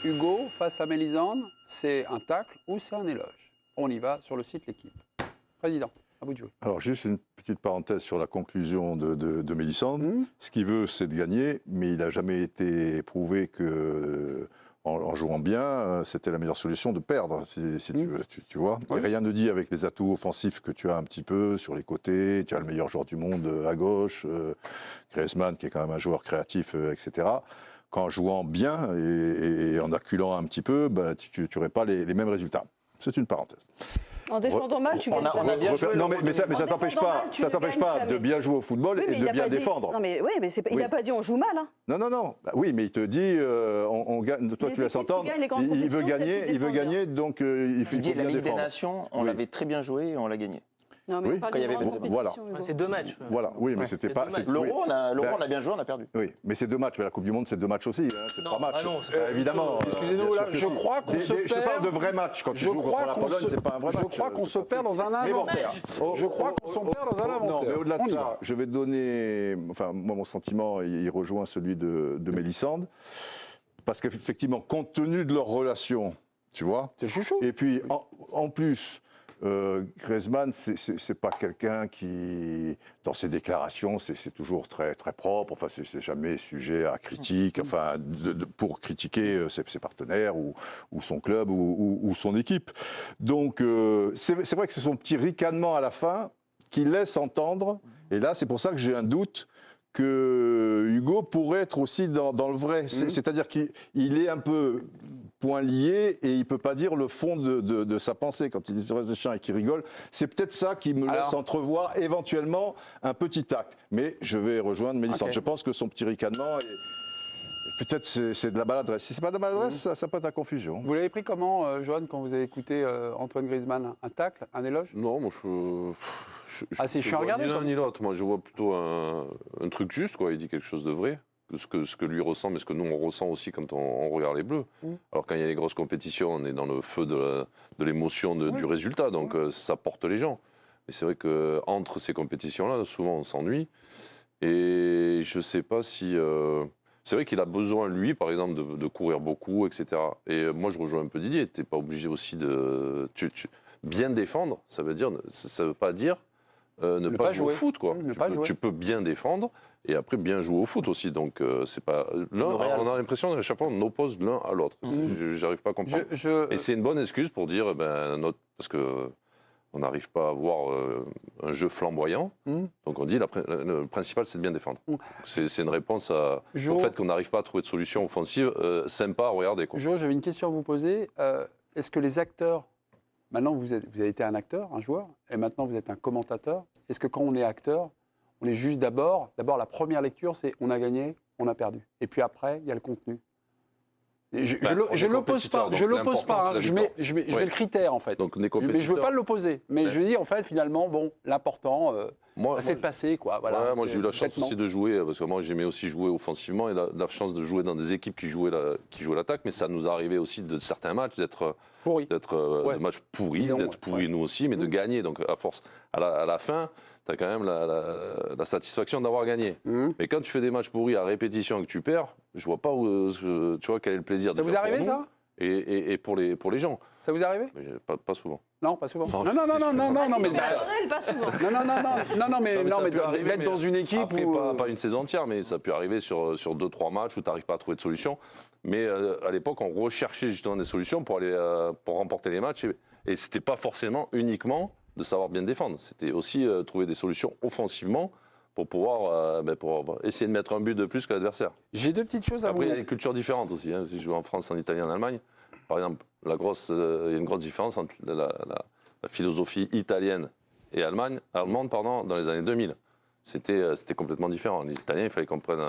Hugo, face à Mélisande, c'est un tacle ou c'est un éloge? On y va sur le site L'Équipe. Président, à vous de jouer. Alors, juste une petite parenthèse sur la conclusion de Mélisande. Ce qu'il veut, c'est de gagner, mais il n'a jamais été prouvé que, en jouant bien, c'était la meilleure solution de perdre, si tu veux. Tu vois. Et rien ne dit avec les atouts offensifs que tu as un petit peu sur les côtés. Tu as le meilleur joueur du monde à gauche, Griezmann, qui est quand même un joueur créatif, etc. Qu'en jouant bien et en acculant un petit peu, bah, tu n'aurais pas les mêmes résultats. C'est une parenthèse. En défendant mal, tu gagnes. On a bien joué. Non, mais ça t'empêche pas, de bien jouer au football et de bien défendre. Non, mais oui, mais il n'a pas dit on joue mal. Hein. Non. Bah, oui, mais il te dit, on gagne. Toi, tu laisses entendre. Il veut gagner, donc il faut bien défendre. La Ligue des Nations, on l'avait très bien joué et on l'a gagné. Non, mais quand il y avait voilà. C'est 2 matchs. Voilà, oui, mais c'était pas. L'Euro, on a bien joué, on a perdu. Oui, mais c'est 2 matchs. Mais la Coupe du Monde, c'est 2 matchs aussi. C'est 3 matchs. Non, évidemment. Excusez-nous, là, je crois qu'on se perd. Je parle de vrais matchs. Quand tu joues contre la Pologne, c'est pas un vrai match. Je crois qu'on se perd dans un inventaire. Je crois qu'on se perd dans un inventaire. Non, mais au-delà de ça, je vais te donner. Enfin, moi, mon sentiment, il rejoint celui de Mélisande. Parce qu'effectivement, compte tenu de leur relation, tu vois. C'est chouchou. Et puis, en plus. Griezmann, c'est pas quelqu'un qui, dans ses déclarations, c'est toujours très très propre. Enfin, c'est jamais sujet à critique. Enfin, pour critiquer ses partenaires ou son club ou son équipe. Donc, c'est vrai que c'est son petit ricanement à la fin qui laisse entendre. Et là, c'est pour ça que j'ai un doute que Hugo pourrait être aussi dans le vrai. C'est-à-dire qu'il est un peu point lié et il ne peut pas dire le fond de sa pensée quand il dit sur des chiens et qu'il rigole. C'est peut-être ça qui me laisse entrevoir éventuellement un petit acte. Mais je vais rejoindre Mélisande. Je pense que son petit ricanement, peut-être c'est de la maladresse. Si ce n'est pas de la maladresse, ça peut être la confusion. Vous l'avez pris comment, Johan, quand vous avez écouté Antoine Griezmann? Un tacle? Un éloge? Non, moi je suis regardé. Ni l'un ni l'autre. Moi, je vois plutôt un truc juste, quoi. Il dit quelque chose de vrai. Ce que lui ressent, mais ce que nous, on ressent aussi quand on regarde les Bleus. Alors, quand il y a les grosses compétitions, on est dans le feu de l'émotion du résultat. Donc, ça porte les gens. Mais c'est vrai qu'entre ces compétitions-là, souvent, on s'ennuie. Et je ne sais pas si... C'est vrai qu'il a besoin, lui, par exemple, de courir beaucoup, etc. Et moi, je rejoins un peu Didier. Tu n'es pas obligé aussi de... bien défendre, ça veut pas dire ne pas jouer au foot, quoi. Tu peux bien défendre et après bien jouer au foot aussi. Donc, c'est pas... on a l'impression qu'à chaque fois, on oppose l'un à l'autre. J'arrive pas à comprendre. Et c'est une bonne excuse pour dire, parce que... on n'arrive pas à avoir un jeu flamboyant. Donc on dit, le principal, c'est de bien défendre. C'est une réponse au fait qu'on n'arrive pas à trouver de solution offensive sympa à regarder. Jo, j'avais une question à vous poser. Est-ce que les acteurs, maintenant vous avez été un acteur, un joueur, et maintenant vous êtes un commentateur, est-ce que quand on est acteur, on est juste d'abord la première lecture, c'est on a gagné, on a perdu. Et puis après, il y a le contenu. Je l'oppose pas, hein. je mets le critère en fait. Donc, mais je veux pas l'opposer. Mais je veux dire en fait finalement l'important c'est de passer quoi. Voilà. Ouais, moi j'ai eu la chance aussi de jouer parce que moi j'aimais aussi jouer offensivement et la chance de jouer dans des équipes qui jouaient l'attaque, mais ça nous arrivait aussi de certains matchs d'être des matchs pourris, d'être pourris nous aussi, mais de gagner. Donc à force à la fin. Tu as quand même la satisfaction d'avoir gagné. Mais quand tu fais des matchs pourris à répétition et que tu perds, je vois pas tu vois quel est le plaisir. Ça vous arrive ça? Et pour les gens. Ça vous arrive? Pas souvent. Non, pas souvent. Non, mais pas souvent. Non, mais d'être dans une équipe après, pas une saison entière, mais ça peut arriver sur 2-3 matchs où tu n'arrives pas à trouver de solution. Mais à l'époque, on recherchait justement des solutions pour remporter les matchs et c'était pas forcément uniquement de savoir bien défendre. C'était aussi trouver des solutions offensivement pour pouvoir essayer de mettre un but de plus que l'adversaire. J'ai 2 petites choses à vous dire. Après, il y a des cultures différentes aussi. Si je joue en France, en Italie, en Allemagne, par exemple, il y a une grosse différence entre la philosophie italienne et allemande dans les années 2000. C'était complètement différent. Les Italiens, il fallait qu'on prenne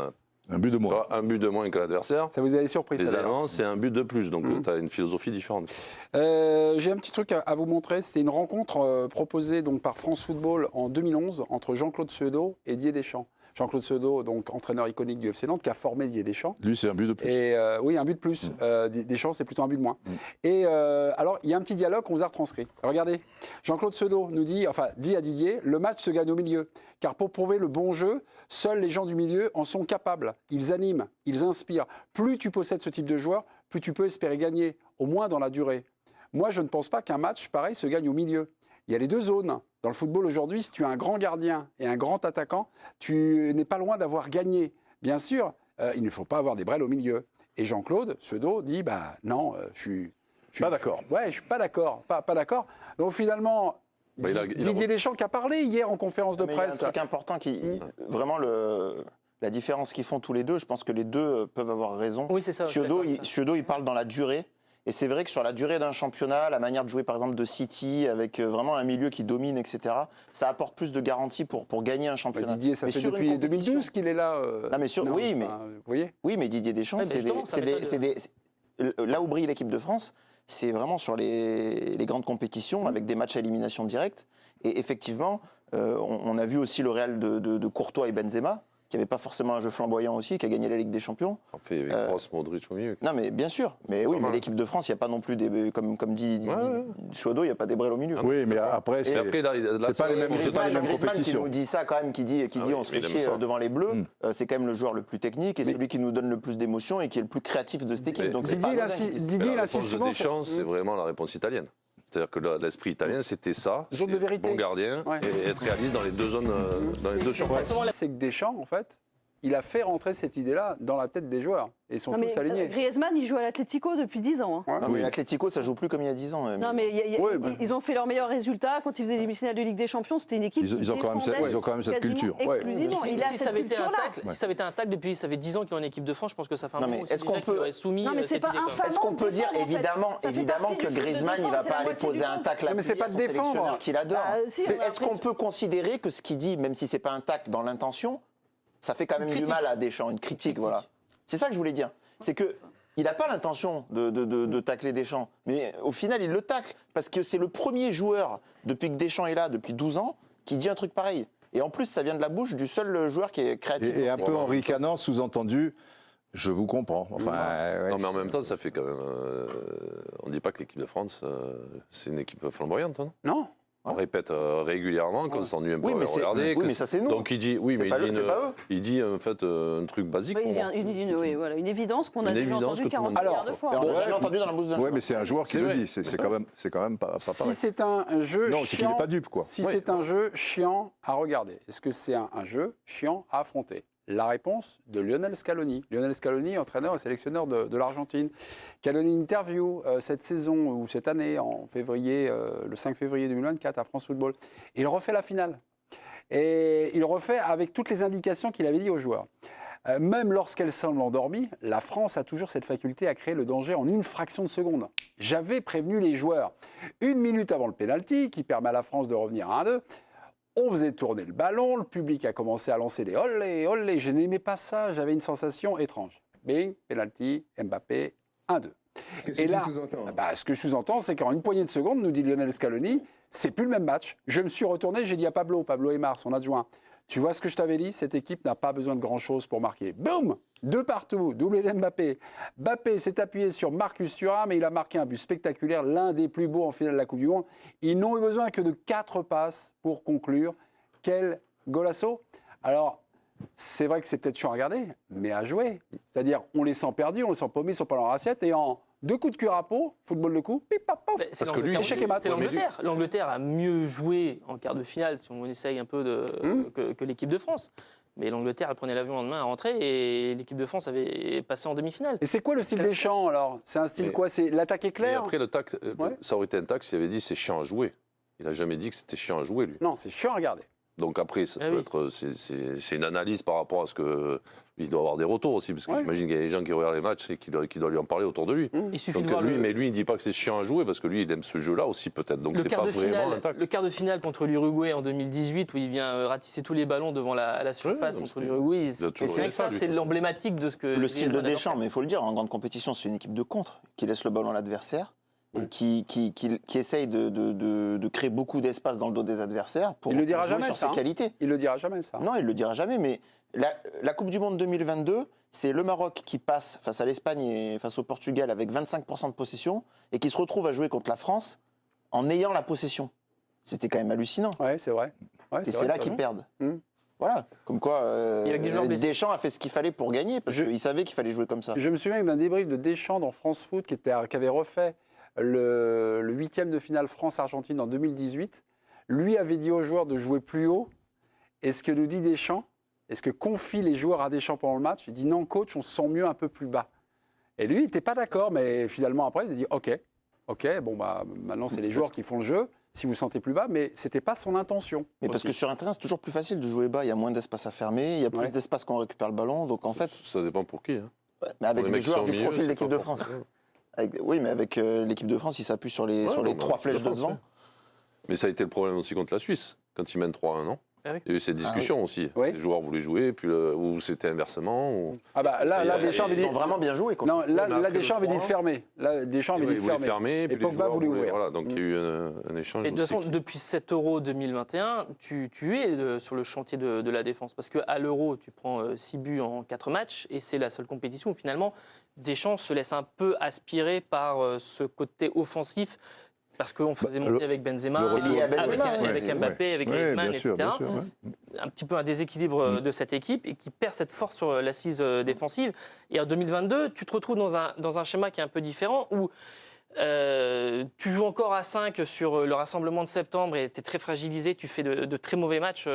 un but de moins. Un but de moins que l'adversaire. Ça vous avait surpris, Les Allemands, c'est un but de plus. Donc, tu as une philosophie différente. J'ai un petit truc à vous montrer. C'était une rencontre proposée donc, par France Football en 2011 entre Jean-Claude Seudo et Didier Deschamps. Jean-Claude Seudo, donc entraîneur iconique du FC Nantes, qui a formé Didier Deschamps. Lui, c'est un but de plus. Et, oui, un but de plus. Deschamps, c'est plutôt un but de moins. Et alors, il y a un petit dialogue qu'on vous a retranscrit. Regardez, Jean-Claude Seudo nous dit à Didier, le match se gagne au milieu. Car pour prouver le bon jeu, seuls les gens du milieu en sont capables. Ils animent, ils inspirent. Plus tu possèdes ce type de joueur, plus tu peux espérer gagner, au moins dans la durée. Moi, je ne pense pas qu'un match, pareil, se gagne au milieu. Il y a les deux zones. Dans le football aujourd'hui, si tu as un grand gardien et un grand attaquant, tu n'es pas loin d'avoir gagné. Bien sûr, il ne faut pas avoir des brels au milieu. Et Jean-Claude Suedo dit, non, je suis pas d'accord. Ouais, je suis pas d'accord. Pas d'accord. Donc finalement, Didier Deschamps qui a parlé hier en conférence de Mais presse. il y a un truc important vraiment la différence qu'ils font tous les deux, je pense que les deux peuvent avoir raison. Oui, c'est ça. Suedo, il parle dans la durée. Et c'est vrai que sur la durée d'un championnat, la manière de jouer par exemple de City, avec vraiment un milieu qui domine, etc., ça apporte plus de garanties pour gagner un championnat. Didier, ça mais fait sur depuis 2012 qu'il est là. Non, mais vous voyez. Oui, mais Didier Deschamps, là où brille l'équipe de France, c'est vraiment sur les grandes compétitions, avec des matchs à élimination directe. Et effectivement, on a vu aussi le Real de Courtois et Benzema, qui n'avait pas forcément un jeu flamboyant aussi, qui a gagné la Ligue des Champions. En fait, avec Kroos, Modric au milieu. Non, mais bien sûr. Mais oui, mais l'équipe de France, il n'y a pas non plus des. Comme dit Suedo, il n'y a pas des brels au milieu. Oui, mais après, c'est là, pas les mêmes Griezmann qui compétitions. nous dit ça quand même, qui dit on se fait chier devant les Bleus, c'est quand même le joueur le plus technique et celui qui nous donne le plus d'émotions et qui est le plus créatif de cette équipe. Donc c'est pas Didier, il insiste souvent. Deschamps, c'est vraiment la réponse italienne. C'est-à-dire que l'esprit italien, c'était ça. Zone de vérité. Bon gardien et être réaliste dans les deux zones, dans les deux championnats. C'est que Deschamps, en fait, il a fait rentrer cette idée-là dans la tête des joueurs. Et ils sont tous alignés. Griezmann, il joue à l'Atlético depuis 10 ans. Ouais. Non, mais l'Atlético, ça joue plus comme il y a 10 ans. Non, mais ils ont fait leurs meilleurs résultats. Quand ils faisaient les demi-finales de Ligue des Champions, c'était une équipe ils ont quand même cette culture. Exclusivement. Si ça avait été un tacle depuis, ça fait 10 ans qu'il est en équipe de France, je pense que ça fait un moment est-ce qu'on peut soumis cette idée. Est-ce qu'on peut dire évidemment que Griezmann, il va pas aller poser un tacle à son sélectionneur qu'il adore. Est-ce qu'on peut considérer que ce qu'il dit, même si c'est pas un tacle dans l'intention, ça fait quand même du mal à Deschamps, une critique, voilà. C'est ça que je voulais dire. C'est que il n'a pas l'intention de tacler Deschamps, mais au final, il le tacle, parce que c'est le premier joueur, depuis que Deschamps est là, depuis 12 ans, qui dit un truc pareil. Et en plus, ça vient de la bouche du seul joueur qui est créatif. Et un peu en ricanant, sous-entendu, je vous comprends. Enfin, non, mais en même temps, ça fait quand même... on ne dit pas que l'équipe de France, c'est une équipe flamboyante, hein, non. On répète régulièrement qu'on s'ennuie un peu à regarder. Oui, mais ça c'est nous. Donc il dit, oui, mais il dit en fait un truc basique. Une évidence qu'on a déjà entendu 40 milliards de fois. On n'a jamais entendu dans la bouche d'un joueur. Oui, mais c'est un joueur qui le dit. C'est quand même pas pareil. Si c'est un jeu non, c'est qu'il n'est pas dupe, quoi. Si c'est un jeu chiant à regarder, est-ce que c'est un jeu chiant à affronter? La réponse de Lionel Scaloni. Lionel Scaloni, entraîneur et sélectionneur de l'Argentine, qui a donné une interview cette saison ou cette année, en février, le 5 février 2024 à France Football. Et il refait la finale. Et il refait avec toutes les indications qu'il avait dit aux joueurs. Même lorsqu'elle semble endormie, la France a toujours cette faculté à créer le danger en une fraction de seconde. J'avais prévenu les joueurs. 1 minute avant le pénalty, qui permet à la France de revenir à 1-2, on faisait tourner le ballon, le public a commencé à lancer des olé, olé. Je n'aimais pas ça, j'avais une sensation étrange. Bing, penalty, Mbappé, 1-2. Et là, ce que je sous-entends, c'est qu'en une poignée de secondes, nous dit Lionel Scaloni, c'est plus le même match. Je me suis retourné, j'ai dit à Pablo Aimar, son adjoint, tu vois ce que je t'avais dit, cette équipe n'a pas besoin de grand-chose pour marquer. Boum, 2 partout, doublé d'Mbappé. Mbappé s'est appuyé sur Marcus Thuram et il a marqué un but spectaculaire, l'un des plus beaux en finale de la Coupe du Monde. Ils n'ont eu besoin que de 4 passes pour conclure. Quel golasso! Alors, c'est vrai que c'est peut-être chiant à regarder, mais à jouer. C'est-à-dire, on les sent perdus, on les sent paumés, ils sont pas dans leur assiette, et en 2 coups de cuir à peau, football de coup, pip, pop, pof. Parce que lui, c'est l'Angleterre. L'Angleterre a mieux joué en quart de finale, si on essaye un peu que l'équipe de France. Mais l'Angleterre, elle prenait l'avion le lendemain à rentrer et l'équipe de France avait passé en demi-finale. Et c'est quoi le style Deschamps alors? C'est un style quoi? C'est l'attaque éclair? Après, le tac, ça aurait été un tac s'il avait dit c'est chiant à jouer. Il n'a jamais dit que c'était chiant à jouer, lui. Non, c'est chiant à regarder. Donc après, ça peut être, c'est une analyse par rapport à ce que il doit avoir des retours aussi, parce que j'imagine qu'il y a des gens qui regardent les matchs et qui doivent lui en parler autour de lui. Il suffit donc de voir mais lui, il ne dit pas que c'est chiant à jouer parce que lui, il aime ce jeu-là aussi peut-être. Donc c'est pas vraiment un tac. Le quart de finale contre l'Uruguay en 2018 où il vient ratisser tous les ballons devant la surface contre l'Uruguay. C'est vrai que ça, c'est l'emblématique de ce que le style de Deschamps. Mais il faut le dire, en grande compétition, c'est une équipe de contre qui laisse le ballon à l'adversaire. Et qui essaye de créer beaucoup d'espace dans le dos des adversaires pour jouer sur ses qualités. Il le dira jamais, ça. Non, il le dira jamais, mais la Coupe du Monde 2022, c'est le Maroc qui passe face à l'Espagne et face au Portugal avec 25% de possession et qui se retrouve à jouer contre la France en ayant la possession. C'était quand même hallucinant. Ouais, c'est vrai. Et c'est là qu'ils perdent. Voilà, comme quoi Deschamps a fait ce qu'il fallait pour gagner, parce qu'il savait qu'il fallait jouer comme ça. Je me souviens d'un débrief de Deschamps dans France Foot qui avait refait le 8e de finale France-Argentine en 2018. Lui avait dit aux joueurs de jouer plus haut. Et ce que nous dit Deschamps, est-ce que confie les joueurs à Deschamps pendant le match? Il dit non, coach, on se sent mieux un peu plus bas. Et lui, il n'était pas d'accord, mais finalement, après, il a dit OK, bon, bah, maintenant, c'est les joueurs qui font le jeu. Si vous vous sentez plus bas, mais ce n'était pas son intention. Mais parce que sur un terrain, c'est toujours plus facile de jouer bas. Il y a moins d'espace à fermer, il y a plus d'espace quand on récupère le ballon. Donc en fait, ça dépend pour qui. Hein. Mais avec les joueurs du profil de l'équipe de France. Oui, mais avec l'équipe de France, il s'appuie sur les 3 flèches de devant. Mais ça a été le problème aussi contre la Suisse, quand ils mènent 3-1, non? Il y a eu cette discussion aussi. Oui. Les joueurs voulaient jouer, puis ou c'était inversement. Ou... Ah bah là Deschamps avait dit... Ils ont vraiment bien joué. Non, là Deschamps avait dit de fermer. Là, Deschamps avait dit de fermer. Et Pogba voulait ouvrir. Voilà, donc il y a eu un échange. Et de toute façon, depuis cet Euro 2021, tu es sur le chantier de la défense. Parce qu'à l'Euro, tu prends 6 buts en 4 matchs, et c'est la seule compétition où finalement, Deschamps se laisse un peu aspirer par ce côté offensif. Parce qu'on faisait monter avec Benzema, avec Mbappé, avec Griezmann, etc. Un petit peu un déséquilibre de cette équipe et qui perd cette force sur l'assise défensive. Et en 2022, tu te retrouves dans un schéma qui est un peu différent où tu joues encore à 5 sur le rassemblement de septembre et tu es très fragilisé, tu fais de très mauvais matchs,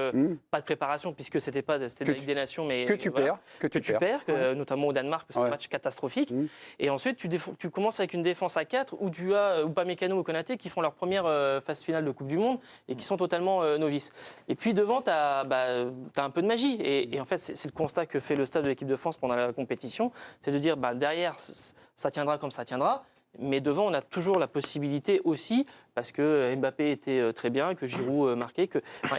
pas de préparation puisque c'était de la Ligue des Nations, mais que tu perds, notamment au Danemark, c'est un match catastrophique. Et ensuite tu commences avec une défense à 4 où tu as Upamecano ou Konaté qui font leur première phase finale de Coupe du Monde et qui sont totalement novices. Et puis devant, tu as un peu de magie. Et en fait, c'est le constat que fait le staff de l'équipe de France pendant la compétition, c'est de dire derrière, ça tiendra comme ça tiendra. Mais devant, on a toujours la possibilité aussi, parce que Mbappé était très bien, que Giroud marquait,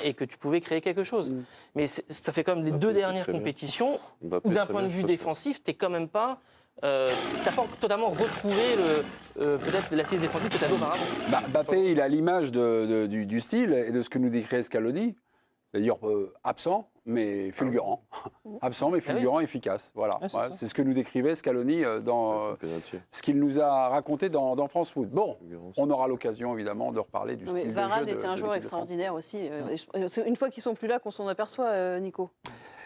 et que tu pouvais créer quelque chose. Mais ça fait quand même les 2 dernières compétitions où, d'un point de vue défensif, t'es quand même pas... t'as pas totalement retrouvé peut-être l'assise défensive que tu avais auparavant. Mbappé, il a l'image du style et de ce que nous décrit Scaloni. D'ailleurs, absent, mais fulgurant. Absent, mais fulgurant, efficace. Voilà. C'est ce que nous décrivait Scaloni dans ce qu'il nous a raconté dans France Foot. Bon, on aura l'occasion, évidemment, de reparler du style de jeu. Varane était un joueur extraordinaire aussi. Une fois qu'ils sont plus là, qu'on s'en aperçoit, Nico.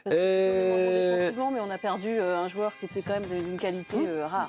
Défensivement, mais on a perdu un joueur qui était quand même d'une qualité rare.